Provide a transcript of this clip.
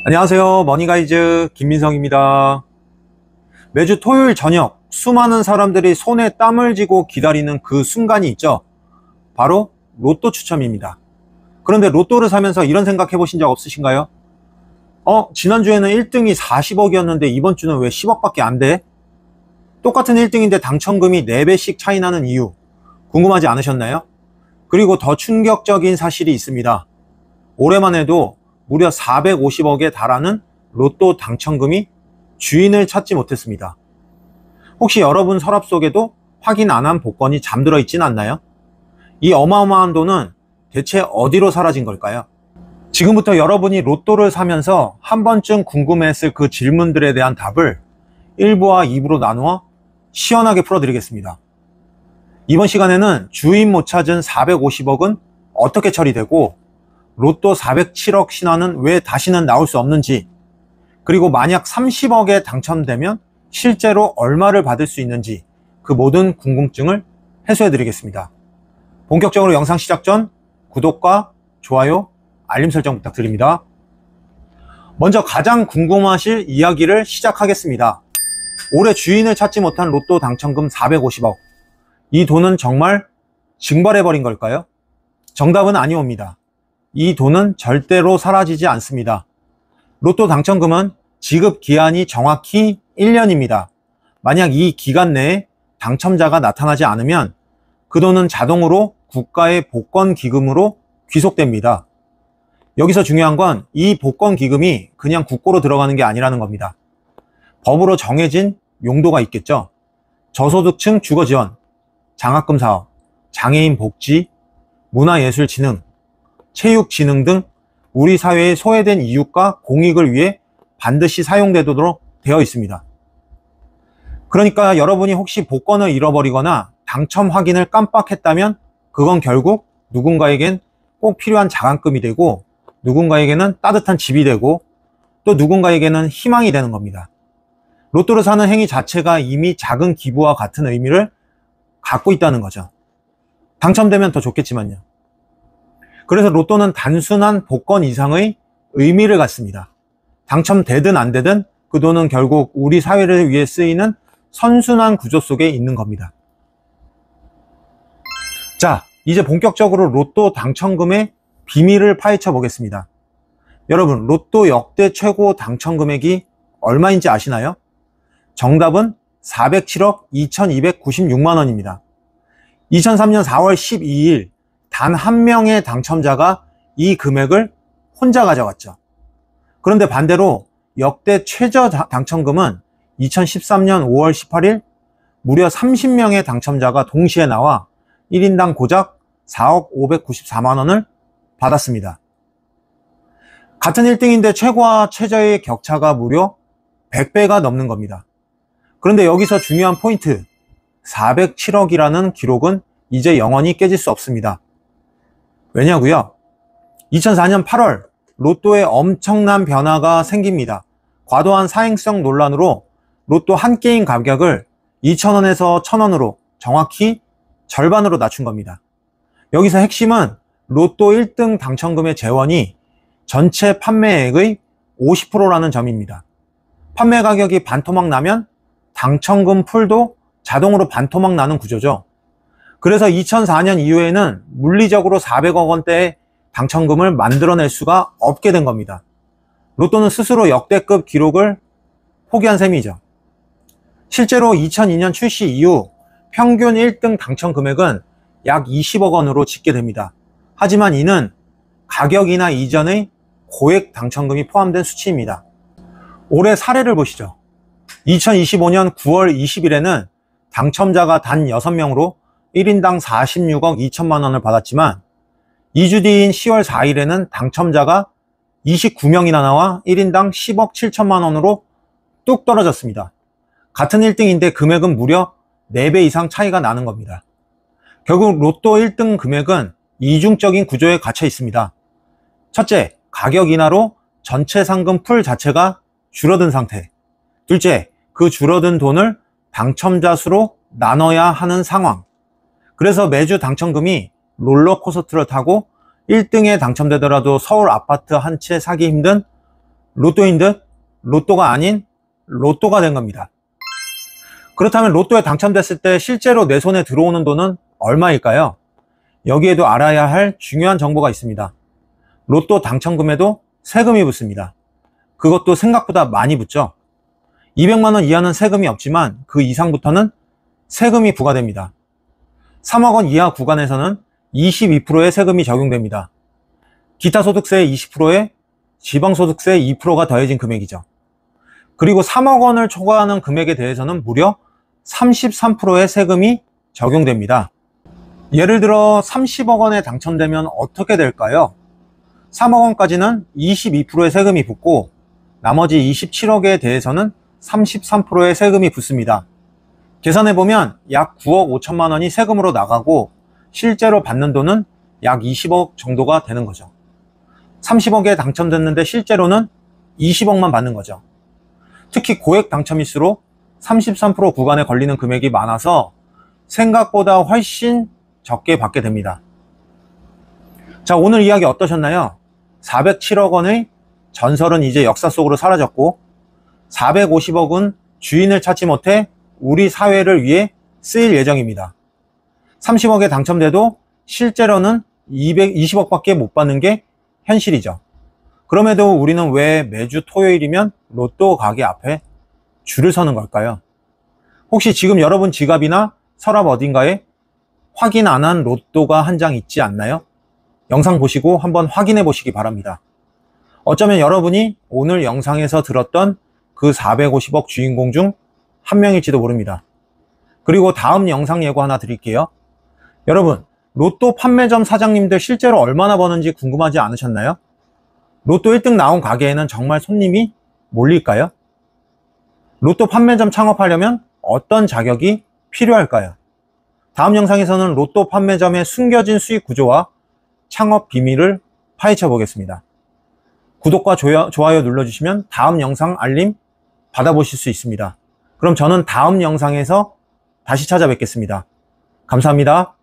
안녕하세요. 머니가이즈 김민성입니다. 매주 토요일 저녁 수많은 사람들이 손에 땀을 쥐고 기다리는 그 순간이 있죠. 바로 로또 추첨입니다. 그런데 로또를 사면서 이런 생각 해보신 적 없으신가요? 지난주에는 1등이 40억이었는데 이번 주는 왜 10억밖에 안 돼? 똑같은 1등인데 당첨금이 4배씩 차이 나는 이유 궁금하지 않으셨나요? 그리고 더 충격적인 사실이 있습니다. 올해만 해도 무려 450억에 달하는 로또 당첨금이 주인을 찾지 못했습니다. 혹시 여러분 서랍 속에도 확인 안 한 복권이 잠들어 있진 않나요? 이 어마어마한 돈은 대체 어디로 사라진 걸까요? 지금부터 여러분이 로또를 사면서 한 번쯤 궁금해했을 그 질문들에 대한 답을 1부와 2부로 나누어 시원하게 풀어드리겠습니다. 이번 시간에는 주인 못 찾은 450억은 어떻게 처리되고 로또 407억 신화는 왜 다시는 나올 수 없는지, 그리고 만약 30억에 당첨되면 실제로 얼마를 받을 수 있는지 그 모든 궁금증을 해소해 드리겠습니다. 본격적으로 영상 시작 전 구독과 좋아요, 알림 설정 부탁드립니다. 먼저 가장 궁금하실 이야기를 시작하겠습니다. 올해 주인을 찾지 못한 로또 당첨금 450억. 이 돈은 정말 증발해버린 걸까요? 정답은 아니옵니다. 이 돈은 절대로 사라지지 않습니다. 로또 당첨금은 지급 기한이 정확히 1년입니다. 만약 이 기간 내에 당첨자가 나타나지 않으면 그 돈은 자동으로 국가의 복권 기금으로 귀속됩니다. 여기서 중요한 건 이 복권 기금이 그냥 국고로 들어가는 게 아니라는 겁니다. 법으로 정해진 용도가 있겠죠. 저소득층 주거지원, 장학금 사업, 장애인 복지, 문화예술진흥, 체육진흥 등 우리 사회의 소외된 이웃과 공익을 위해 반드시 사용되도록 되어 있습니다. 그러니까 여러분이 혹시 복권을 잃어버리거나 당첨 확인을 깜빡했다면 그건 결국 누군가에겐 꼭 필요한 자금금이 되고, 누군가에게는 따뜻한 집이 되고, 또 누군가에게는 희망이 되는 겁니다. 로또를 사는 행위 자체가 이미 작은 기부와 같은 의미를 갖고 있다는 거죠. 당첨되면 더 좋겠지만요. 그래서 로또는 단순한 복권 이상의 의미를 갖습니다. 당첨되든 안 되든 그 돈은 결국 우리 사회를 위해 쓰이는 선순환 구조 속에 있는 겁니다. 자, 이제 본격적으로 로또 당첨금의 비밀을 파헤쳐 보겠습니다. 여러분, 로또 역대 최고 당첨 금액이 얼마인지 아시나요? 정답은 407억 2296만 원입니다. 2003년 4월 12일 단 한 명의 당첨자가 이 금액을 혼자 가져갔죠. 그런데 반대로 역대 최저 당첨금은 2013년 5월 18일 무려 30명의 당첨자가 동시에 나와 1인당 고작 4억 594만 원을 받았습니다. 같은 1등인데 최고와 최저의 격차가 무려 100배가 넘는 겁니다. 그런데 여기서 중요한 포인트, 407억이라는 기록은 이제 영원히 깨질 수 없습니다. 왜냐고요? 2004년 8월 로또에 엄청난 변화가 생깁니다. 과도한 사행성 논란으로 로또 한 게임 가격을 2,000원에서 1,000원으로 정확히 절반으로 낮춘 겁니다. 여기서 핵심은 로또 1등 당첨금의 재원이 전체 판매액의 50%라는 점입니다. 판매 가격이 반토막 나면 당첨금 풀도 자동으로 반토막 나는 구조죠. 그래서 2004년 이후에는 물리적으로 400억 원대의 당첨금을 만들어낼 수가 없게 된 겁니다. 로또는 스스로 역대급 기록을 포기한 셈이죠. 실제로 2002년 출시 이후 평균 1등 당첨 금액은 약 20억 원으로 집계 됩니다. 하지만 이는 가격이나 이전의 고액 당첨금이 포함된 수치입니다. 올해 사례를 보시죠. 2025년 9월 20일에는 당첨자가 단 6명으로 1인당 46억 2천만 원을 받았지만 2주 뒤인 10월 4일에는 당첨자가 29명이나 나와 1인당 10억 7천만 원으로 뚝 떨어졌습니다. 같은 1등인데 금액은 무려 4배 이상 차이가 나는 겁니다. 결국 로또 1등 금액은 이중적인 구조에 갇혀 있습니다. 첫째, 가격 인하로 전체 상금 풀 자체가 줄어든 상태. 둘째, 그 줄어든 돈을 당첨자 수로 나눠야 하는 상황. 그래서 매주 당첨금이 롤러코스터를 타고 1등에 당첨되더라도 서울 아파트 한 채 사기 힘든 로또인 듯 로또가 아닌 로또가 된 겁니다. 그렇다면 로또에 당첨됐을 때 실제로 내 손에 들어오는 돈은 얼마일까요? 여기에도 알아야 할 중요한 정보가 있습니다. 로또 당첨금에도 세금이 붙습니다. 그것도 생각보다 많이 붙죠. 200만 원 이하는 세금이 없지만 그 이상부터는 세금이 부과됩니다. 3억 원 이하 구간에서는 22%의 세금이 적용됩니다. 기타 소득세의 20%에 지방소득세 2%가 더해진 금액이죠. 그리고 3억 원을 초과하는 금액에 대해서는 무려 33%의 세금이 적용됩니다. 예를 들어 30억 원에 당첨되면 어떻게 될까요? 3억 원까지는 22%의 세금이 붙고 나머지 27억에 대해서는 33%의 세금이 붙습니다. 계산해보면 약 9억 5천만 원이 세금으로 나가고 실제로 받는 돈은 약 20억 정도가 되는 거죠. 30억에 당첨됐는데 실제로는 20억만 받는 거죠. 특히 고액 당첨일수록 33% 구간에 걸리는 금액이 많아서 생각보다 훨씬 적게 받게 됩니다. 자, 오늘 이야기 어떠셨나요? 407억 원의 전설은 이제 역사 속으로 사라졌고 450억은 주인을 찾지 못해 우리 사회를 위해 쓰일 예정입니다. 30억에 당첨돼도 실제로는 220억밖에 못 받는 게 현실이죠. 그럼에도 우리는 왜 매주 토요일이면 로또 가게 앞에 줄을 서는 걸까요? 혹시 지금 여러분 지갑이나 서랍 어딘가에 확인 안 한 로또가 한 장 있지 않나요? 영상 보시고 한번 확인해 보시기 바랍니다. 어쩌면 여러분이 오늘 영상에서 들었던 그 450억 주인공 중 한 명일지도 모릅니다. 그리고 다음 영상 예고 하나 드릴게요. 여러분, 로또 판매점 사장님들 실제로 얼마나 버는지 궁금하지 않으셨나요? 로또 1등 나온 가게에는 정말 손님이 몰릴까요? 로또 판매점 창업하려면 어떤 자격이 필요할까요? 다음 영상에서는 로또 판매점의 숨겨진 수익 구조와 창업 비밀을 파헤쳐 보겠습니다. 구독과 좋아요 눌러주시면 다음 영상 알림 받아보실 수 있습니다. 그럼 저는 다음 영상에서 다시 찾아뵙겠습니다. 감사합니다.